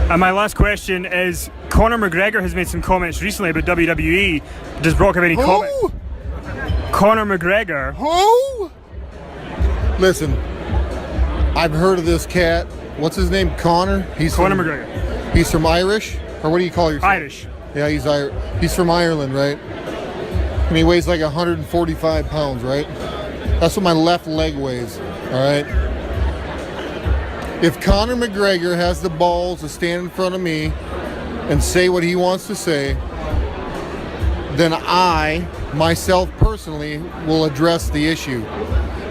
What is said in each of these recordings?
And my last question is, Conor McGregor has made some comments recently about WWE. Does Brock have any comment? Conor McGregor. Who? Listen, I've heard of this cat. What's his name? Conor? Conor McGregor. He's from Irish? Or what do you call yourself? Irish. Yeah, he's from Ireland, right? And he weighs like 145 pounds, right? That's what my left leg weighs, all right? If Conor McGregor has the balls to stand in front of me and say what he wants to say, then I, myself personally, will address the issue.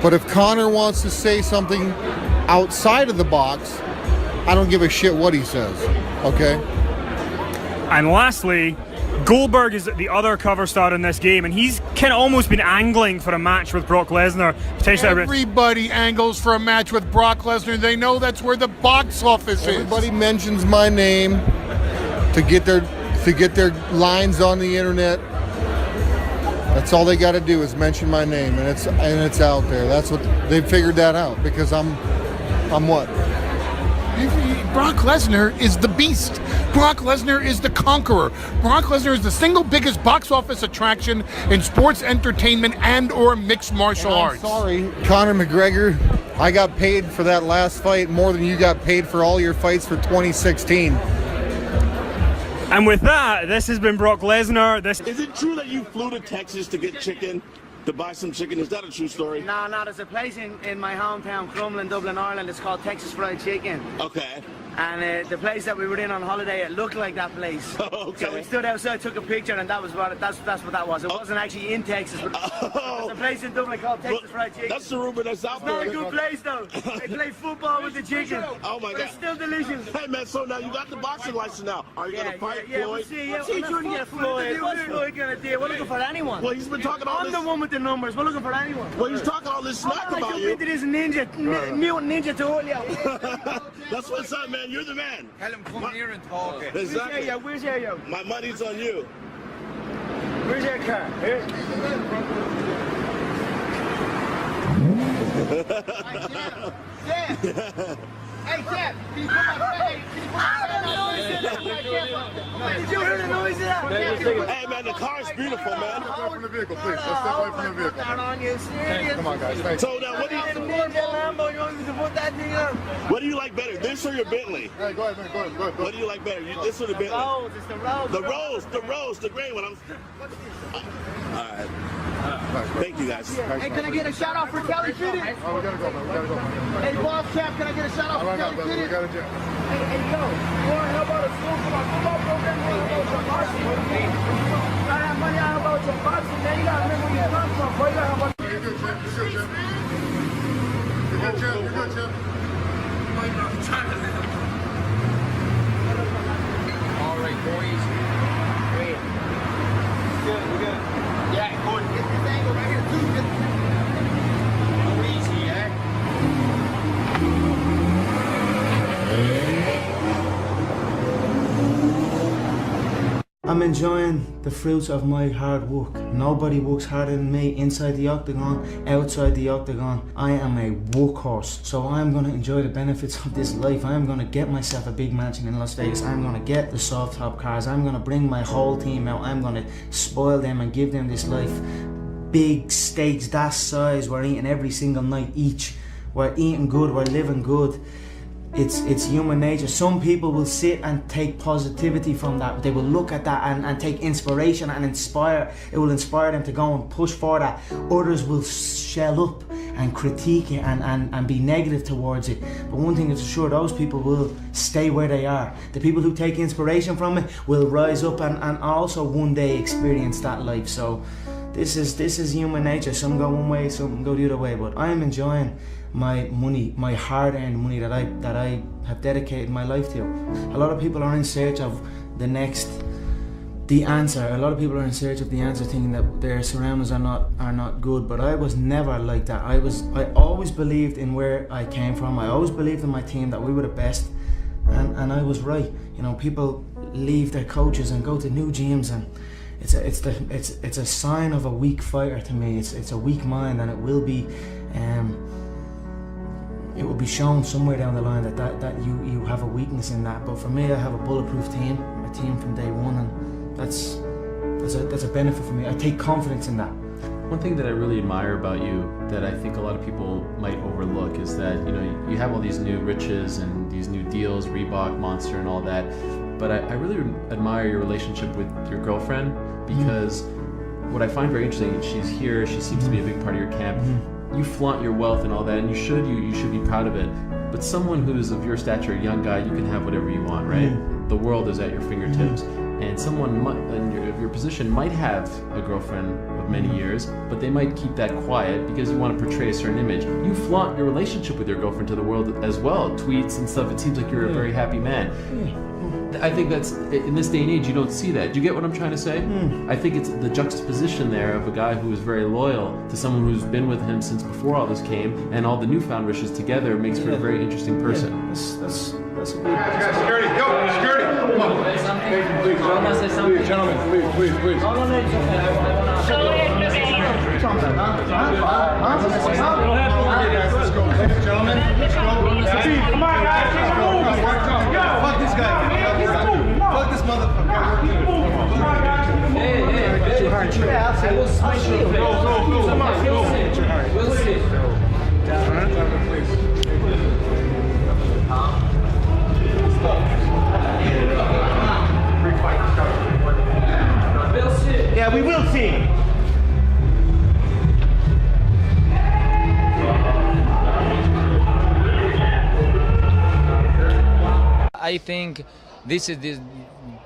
But if Conor wants to say something outside of the box, I don't give a shit what he says, okay? And lastly, Goldberg is the other cover star in this game, and he's kind of almost been angling for a match with Brock Lesnar. Everybody angles for a match with Brock Lesnar. They know that's where the box office is. Everybody mentions my name to get their lines on the internet. That's all they got to do is mention my name, and it's out there. That's what they figured that out, because I'm what? Brock Lesnar is the beast. Brock Lesnar is the conqueror. Brock Lesnar is the single biggest box office attraction in sports entertainment and or mixed martial arts. Sorry, Conor McGregor, I got paid for that last fight more than you got paid for all your fights for 2016. And with that, this has been Brock Lesnar. Is it true that you flew to Texas to get chicken? To buy some chicken? Is that a true story? No, there's a place in my hometown, Crumlin, Dublin, Ireland. It's called Texas Fried Chicken. Okay. And the place that we were in on holiday, it looked like that place. Okay. So we stood outside, took a picture, and that's what that was. It wasn't actually in Texas, but there's a place in Dublin called Texas Fried Chicken. That's the rumor that's out there. It's not a good place, though. They play football with the chicken. Oh my God. It's still delicious. Hey man, so now you got the boxing license now. Are you gonna fight Floyd? Floyd? We'll see you couldn't get Floyd. What's Floyd gonna do? We're looking for anyone. Well, he's been talking all this. I'm the one with the numbers. We're looking for anyone. Well, he's talking all this smack about you. Into this mutant ninja to That's what's up, man. You're the man. Tell him come here and talk. Exactly. Where's your? My money's on you. Where's your car? Here. Hey, Jeff, can you put my Did you hear the noise of that? Hey, man, the car is beautiful, man. Step away from the vehicle, please. Let's step away from the vehicle. On you, serious? Come on, guys. Thanks. So now, what do you put that thing on? What do you like better, this or your Bentley? Hey, go ahead, man. Go ahead. What do you like better, this or the Bentley? It's the rose. The rose, the gray one. All right. Thank you, guys. Hey, can I get a shout out for Kelly Fitty? Oh, we gotta go, man. We gotta go, man. Hey, boss champ, can I get a shout out for Kelly Fitty? We gotta jump. Hey, yo, you want to help out a school for my football program? You want to help your boxing? You gotta have money out about your boxing, man. You gotta remember where you come from, boy. You gotta have money. You're good, champ. You're good, champ. All right, boys. Great. We're good. Yeah, good. Get this angle right here, too. Go easy, eh? I'm enjoying the fruits of my hard work. Nobody works harder than me inside the octagon, outside the octagon. I am a workhorse, so I'm going to enjoy the benefits of this life. I'm going to get myself a big mansion in Las Vegas. I'm going to get the soft top cars. I'm going to bring my whole team out. I'm going to spoil them and give them this life. Big steaks that size, we're eating every single night each. We're eating good, we're living good. It's human nature. Some people will sit and take positivity from that. They will look at that and take inspiration and inspire. It will inspire them to go and push for that. Others will shell up and critique it and be negative towards it. But one thing is for sure, those people will stay where they are. The people who take inspiration from it will rise up and also one day experience that life. So this is human nature. Some go one way, some go the other way. But I am enjoying my money, my hard-earned money that I have dedicated my life to. A lot of people are in search of the answer. A lot of people are in search of the answer, thinking that their surroundings are not good. But I was never like that. I always believed in where I came from. I always believed in my team that we were the best, and I was right. You know, people leave their coaches and go to new gyms, and it's a sign of a weak fighter to me. It's a weak mind, and it will be. it will be shown somewhere down the line that you have a weakness in that. But for me, I have a bulletproof team, a team from day one, and that's a benefit for me. I take confidence in that. One thing that I really admire about you that I think a lot of people might overlook is that, you know, you have all these new riches and these new deals, Reebok, Monster and all that, but I really admire your relationship with your girlfriend, because what I find very interesting, she's here, she seems to be a big part of your camp. You flaunt your wealth and all that, and you should be proud of it. But someone who's of your stature, a young guy, you can have whatever you want, right? The world is at your fingertips. And someone in your position might have a girlfriend of many years, but they might keep that quiet because you want to portray a certain image. You flaunt your relationship with your girlfriend to the world as well, tweets and stuff. It seems like you're a very happy man. I think that's, in this day and age, you don't see that. Do you get what I'm trying to say? I think it's the juxtaposition there of a guy who is very loyal to someone who's been with him since before all this came, and all the newfound riches together makes for a very interesting person. That's a good. Security, yo, security, come on. Please, gentlemen, please. Go ahead, Let's go, ladies and gentlemen. Let's go. Come on, guys. Fuck this guy. Fuck this motherfucker. Hey, I will smash your face. Go. Come on, go. We'll see. Please. We'll see. Yeah, we will see. I think this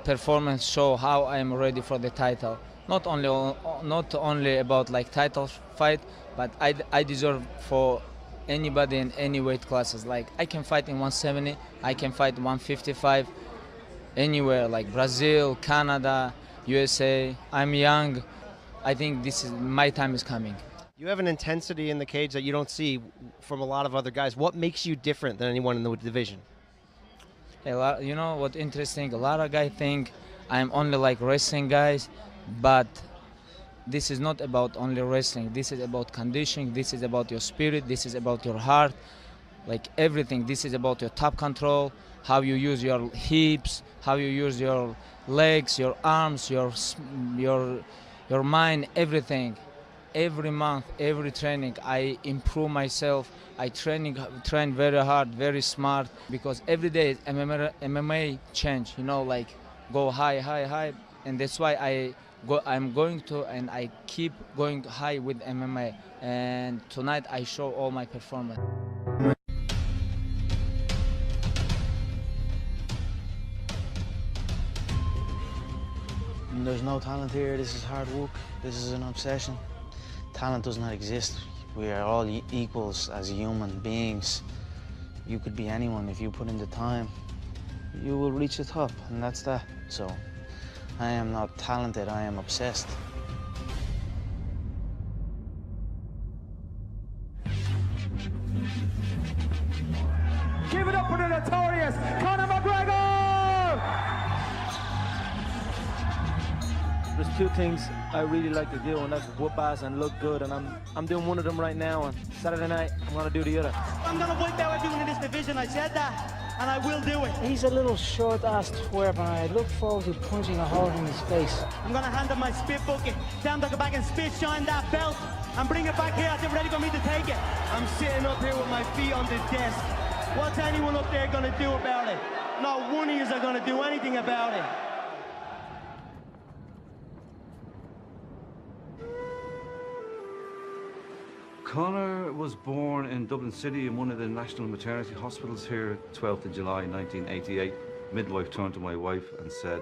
performance show how I am ready for the title. Not only about like title fight, but I deserve for anybody in any weight classes. Like I can fight in 170, I can fight 155, anywhere like Brazil, Canada, USA. I'm young. I think my time is coming. You have an intensity in the cage that you don't see from a lot of other guys. What makes you different than anyone in the division? You know what interesting? A lot of guys think I'm only like wrestling guys, but this is not about only wrestling. This is about conditioning. This is about your spirit. This is about your heart, like everything. This is about your top control, how you use your hips, how you use your legs, your arms, your mind, everything. Every month, every training, I improve myself. I train very hard, very smart, because every day MMA change. You know, like go high, and that's why I'm going to, and I keep going high with MMA. And tonight I show all my performance. There's no talent here. This is hard work. This is an obsession. Talent does not exist. We are all equals as human beings. You could be anyone. If you put in the time, you will reach the top, and that's that. So I am not talented, I am obsessed. Give it up for the notorious Conor McGregor! There's two things I really like to do, and that's whoop ass and look good, and I'm doing one of them right now, and Saturday night I'm gonna do the other. I'm gonna wipe out everyone in this division. I said that, and I will do it. He's a little short-ass twerp, and I look forward to punching a hole in his face. I'm gonna hand him my spit bucket. Tell him to go back and spit shine that belt and bring it back here. They're ready for me to take it. I'm sitting up here with my feet on the desk. What's anyone up there gonna do about it? Not one of you are gonna do anything about it. Conor was born in Dublin City in one of the national maternity hospitals here, 12th of July 1988. Midwife turned to my wife and said,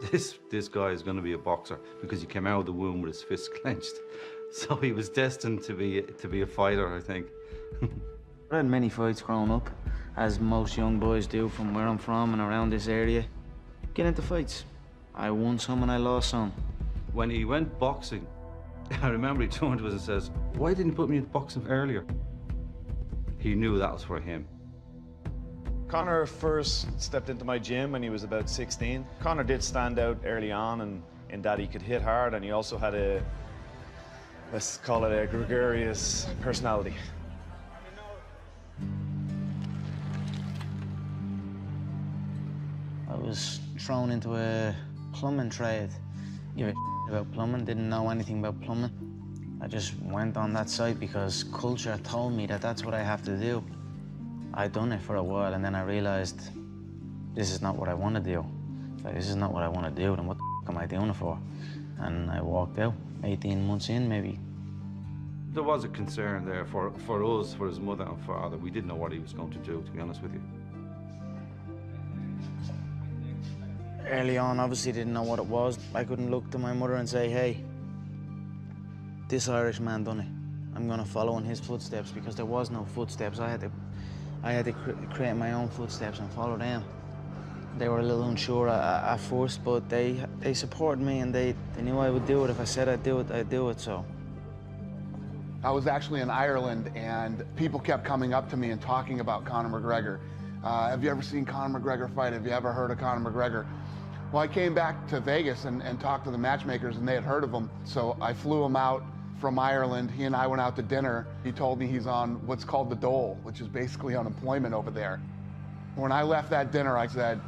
this guy is going to be a boxer, because he came out of the womb with his fists clenched. So he was destined to be a fighter, I think. I had many fights growing up, as most young boys do from where I'm from and around this area. Get into fights. I won some and I lost some. When he went boxing, I remember he turned to us and says, "Why didn't you put me in boxing earlier?" He knew that was for him. Conor first stepped into my gym when he was about 16. Conor did stand out early on, and in that he could hit hard, and he also had let's call it a gregarious personality. was thrown into a plumbing trade. Knew about plumbing, didn't know anything about plumbing. I just went on that site because culture told me that that's what I have to do. I'd done it for a while, and then I realized this is not what I want to do. Like, this is not what I want to do, then what the f am I doing it for? And I walked out 18 months in, maybe. There was a concern there for us, for his mother and father. We didn't know what he was going to do, to be honest with you. Early on, obviously didn't know what it was. I couldn't look to my mother and say, hey, this Irish man done it. I'm gonna follow in his footsteps, because there was no footsteps. I had to create my own footsteps and follow them. They were a little unsure at first, but they supported me, and they knew I would do it. If I said I'd do it, I'd do it, so. I was actually in Ireland, and people kept coming up to me and talking about Conor McGregor. Have you ever seen Conor McGregor fight? Have you ever heard of Conor McGregor? Well, I came back to Vegas and talked to the matchmakers, and they had heard of him. So I flew him out from Ireland. He and I went out to dinner. He told me he's on what's called the dole, which is basically unemployment over there. When I left that dinner, I said,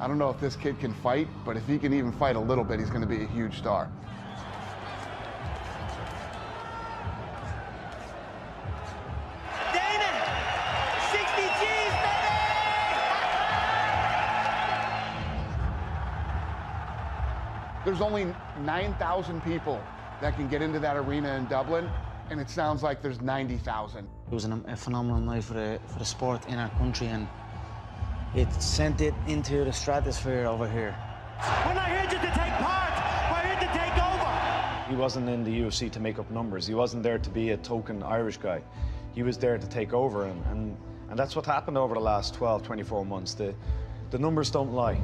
I don't know if this kid can fight, but if he can even fight a little bit, he's going to be a huge star. There's only 9,000 people that can get into that arena in Dublin, and it sounds like there's 90,000. It was a phenomenal night for the sport in our country, and it sent it into the stratosphere over here. We're not here just to take part, we're here to take over. He wasn't in the UFC to make up numbers. He wasn't there to be a token Irish guy. He was there to take over, and that's what happened over the last 12, 24 months. The numbers don't lie.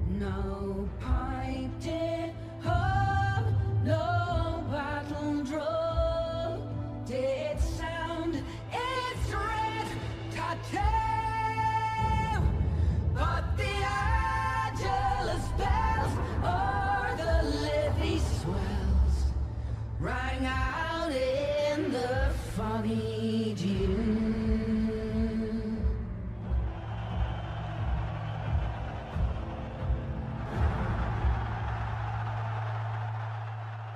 No pipe did hub, no battle drum did sound its red tattoo, but the Angelus bells or the levee swells rang out in the foggy dew.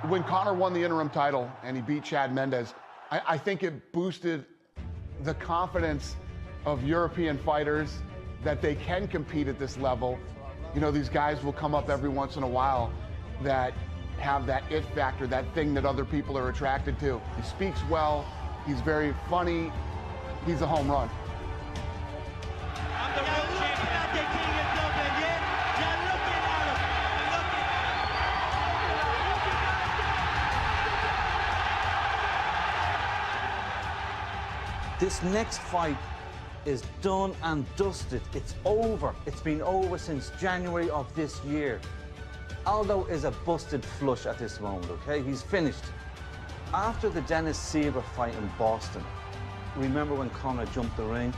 When Conor won the interim title and he beat Chad Mendes, I think it boosted the confidence of European fighters that they can compete at this level. You know, these guys will come up every once in a while that have that it factor, that thing that other people are attracted to. He speaks well, he's very funny, he's a home run. I'm the real champion. At the king of Dublin, yeah? You're looking at him. This next fight is done and dusted. It's over. It's been over since January of this year. Aldo is a busted flush at this moment, okay? He's finished. After the Dennis Sieber fight in Boston, remember when Conor jumped the ring?